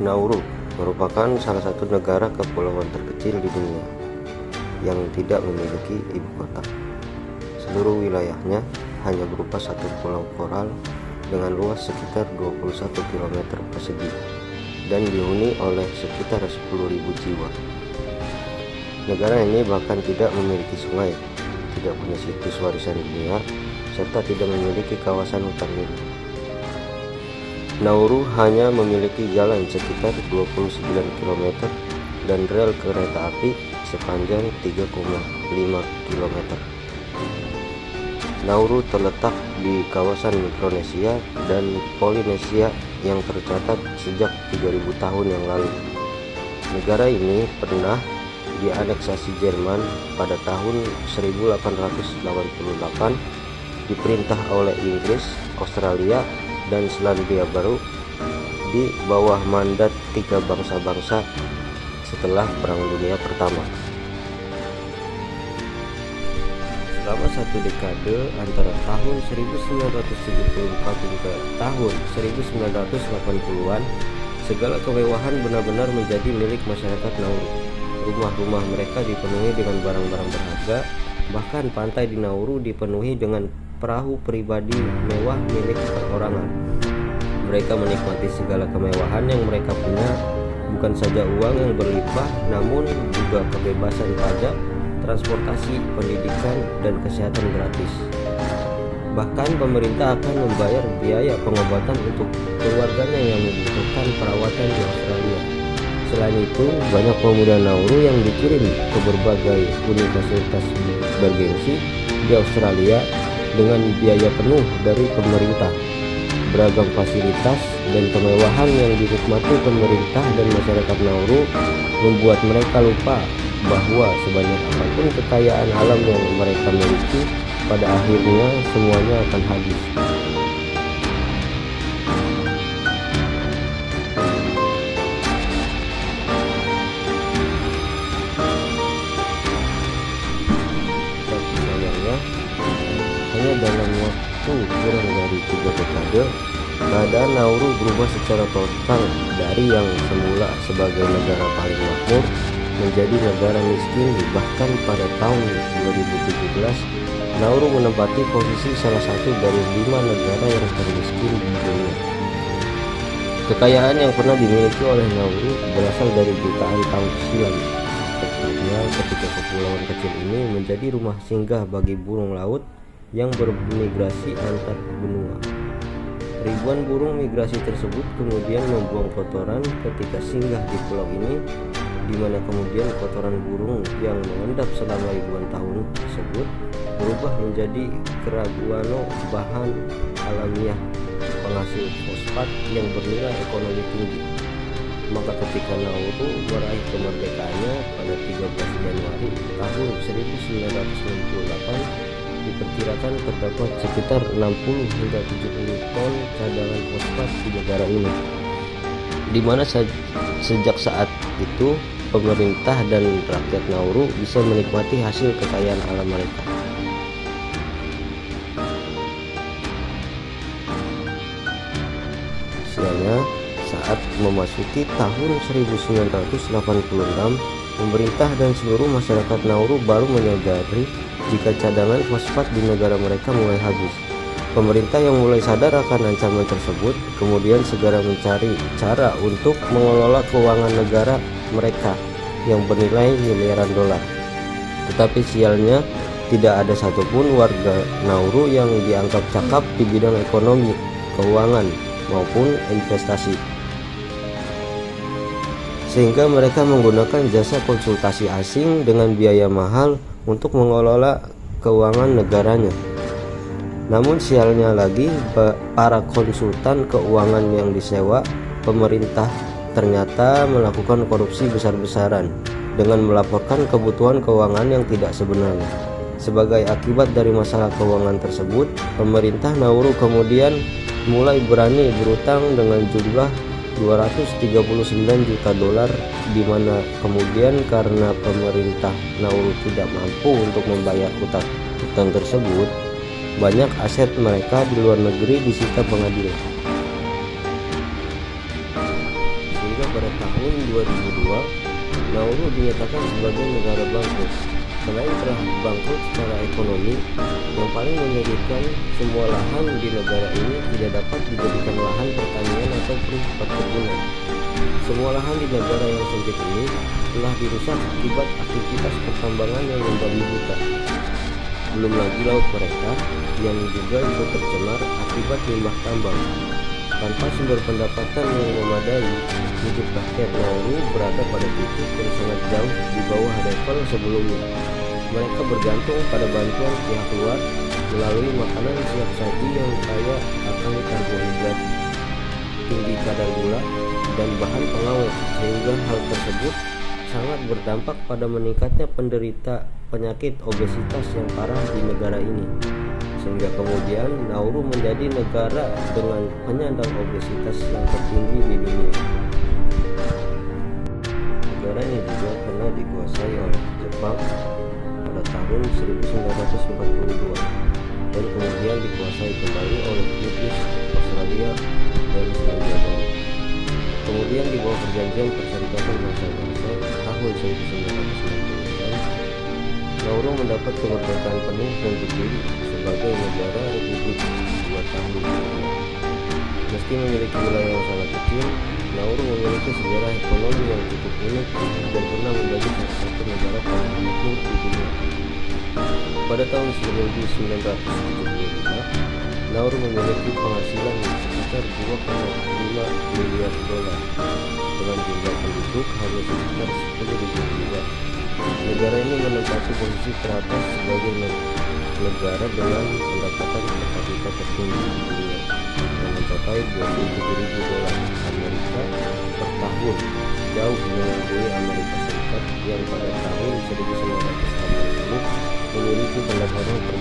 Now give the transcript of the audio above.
Nauru merupakan salah satu negara kepulauan terkecil di dunia yang tidak memiliki ibu kota. Seluruh wilayahnya hanya berupa satu pulau koral dengan luas sekitar 21 km persegi dan dihuni oleh sekitar 10.000 jiwa. Negara ini bahkan tidak memiliki sungai, tidak punya situs warisan dunia, serta tidak memiliki kawasan hutan lindung. Nauru hanya memiliki jalan sekitar 29 km dan rel kereta api sepanjang 3,5 km. Nauru terletak di kawasan Mikronesia dan Polinesia yang tercatat sejak 3.000 tahun yang lalu. Negara ini pernah dianeksasi Jerman pada tahun 1888, diperintah oleh Inggris, Australia, dan Selandia Baru di bawah mandat 3 bangsa-bangsa setelah Perang Dunia Pertama. Selama satu dekade antara tahun 1974 hingga tahun 1980-an, segala kemewahan benar-benar menjadi milik masyarakat Nauru. Rumah-rumah mereka dipenuhi dengan barang-barang berharga, bahkan pantai di Nauru dipenuhi dengan perahu pribadi mewah milik perorangan. Mereka menikmati segala kemewahan yang mereka punya, bukan saja uang yang berlimpah, namun juga kebebasan pajak, transportasi, pendidikan, dan kesehatan gratis. Bahkan pemerintah akan membayar biaya pengobatan untuk keluarganya yang membutuhkan perawatan di Australia. Selain itu, banyak pemuda Nauru yang dikirim ke berbagai universitas bergengsi di Australia dengan biaya penuh dari pemerintah. Beragam fasilitas dan kemewahan yang dinikmati pemerintah dan masyarakat Nauru membuat mereka lupa bahwa sebanyak apapun kekayaan alam yang mereka miliki, pada akhirnya semuanya akan habis. Tapi sayangnya, hanya dalam waktu kurang dari 3 dekade, keadaan Nauru berubah secara total dari yang semula sebagai negara paling makmur menjadi negara miskin. Bahkan pada tahun 2017, Nauru menempati posisi salah satu dari 5 negara yang termiskin di dunia. Kekayaan yang pernah dimiliki oleh Nauru berasal dari jutaan tahun silam, tepatnya ketika kepulauan kecil ini menjadi rumah singgah bagi burung laut yang bermigrasi antar benua. Ribuan burung migrasi tersebut kemudian membuang kotoran ketika singgah di pulau ini, di mana kemudian kotoran burung yang mengendap selama ribuan tahun tersebut berubah menjadi keraguano, bahan alamiah penghasil fosfat yang bernilai ekonomi tinggi. Maka ketika Nauru meraih kemerdekaannya pada 13 Januari tahun 1968, diperkirakan terdapat sekitar 60 hingga 70 ton cadangan fosfat di negara ini, di mana sejak saat itu pemerintah dan rakyat Nauru bisa menikmati hasil kekayaan alam mereka. Sialnya, saat memasuki tahun 1986, pemerintah dan seluruh masyarakat Nauru baru menyadari jika cadangan fosfat di negara mereka mulai habis. Pemerintah yang mulai sadar akan ancaman tersebut kemudian segera mencari cara untuk mengelola keuangan negara mereka yang bernilai miliaran dolar. Tetapi sialnya, tidak ada satupun warga Nauru yang dianggap cakap di bidang ekonomi, keuangan, maupun investasi, sehingga mereka menggunakan jasa konsultasi asing dengan biaya mahal untuk mengelola keuangan negaranya. Namun sialnya lagi, para konsultan keuangan yang disewa pemerintah ternyata melakukan korupsi besar-besaran dengan melaporkan kebutuhan keuangan yang tidak sebenarnya. Sebagai akibat dari masalah keuangan tersebut, pemerintah Nauru kemudian mulai berani berutang dengan jumlah 239 juta dolar, di mana kemudian karena pemerintah Nauru tidak mampu untuk membayar utang tersebut, banyak aset mereka di luar negeri disita pengadilan. Sehingga tahun 2002, Nauru dinyatakan sebagai negara bangkrut. Selain telah bangkrut secara ekonomi, yang paling menyedihkan, semua lahan di negara ini tidak dapat dijadikan lahan pertanian ataupun perkebunan. Semua lahan di negara yang sempit ini telah dirusak akibat aktivitas pertambangan yang membabi buta. Belum lagi laut mereka yang juga ikut tercemar akibat limbah tambang. Tanpa sumber pendapatan yang memadai, hidup rakyat Nauru berada pada titik yang sangat jauh di bawah level sebelumnya. Mereka bergantung pada bantuan pihak luar melalui makanan siap saji yang kaya akan karbohidrat, tinggi kadar gula, dan bahan pengawet, sehingga hal tersebut sangat berdampak pada meningkatnya penderita penyakit obesitas yang parah di negara ini. Sehingga kemudian Nauru menjadi negara dengan penyandang obesitas yang tertinggi di dunia. Negara ini juga pernah dikuasai oleh Jepang pada tahun 1942 dan kemudian dikuasai kembali oleh British, Australia, dan Selandia Baru. Kemudian di bawah perjanjian Perserikatan Bangsa-Bangsa tahun 1949, Nauru mendapat kemerdekaan penuh dan berdiri sebagai negara republik 2 tahun kemudian. Meski memiliki wilayah yang sangat kecil, Nauru memiliki sejarah ekonomi yang cukup unik dan pernah menjadi salah satu negara paling makmur di dunia. Pada tahun 1975, Nauru memiliki penghasilan sekitar 2,5 miliar dolar dengan jumlah penduduk hanya sekitar 10.000 jiwa. Negara ini menempati posisi teratas sebagai negara dengan pendapatan per kapita tertinggi di dunia yang mencapai 27.000 dolar Amerika per tahun, jauh melebihi Amerika Serikat yang pada tahun 1980 memiliki pendapatan per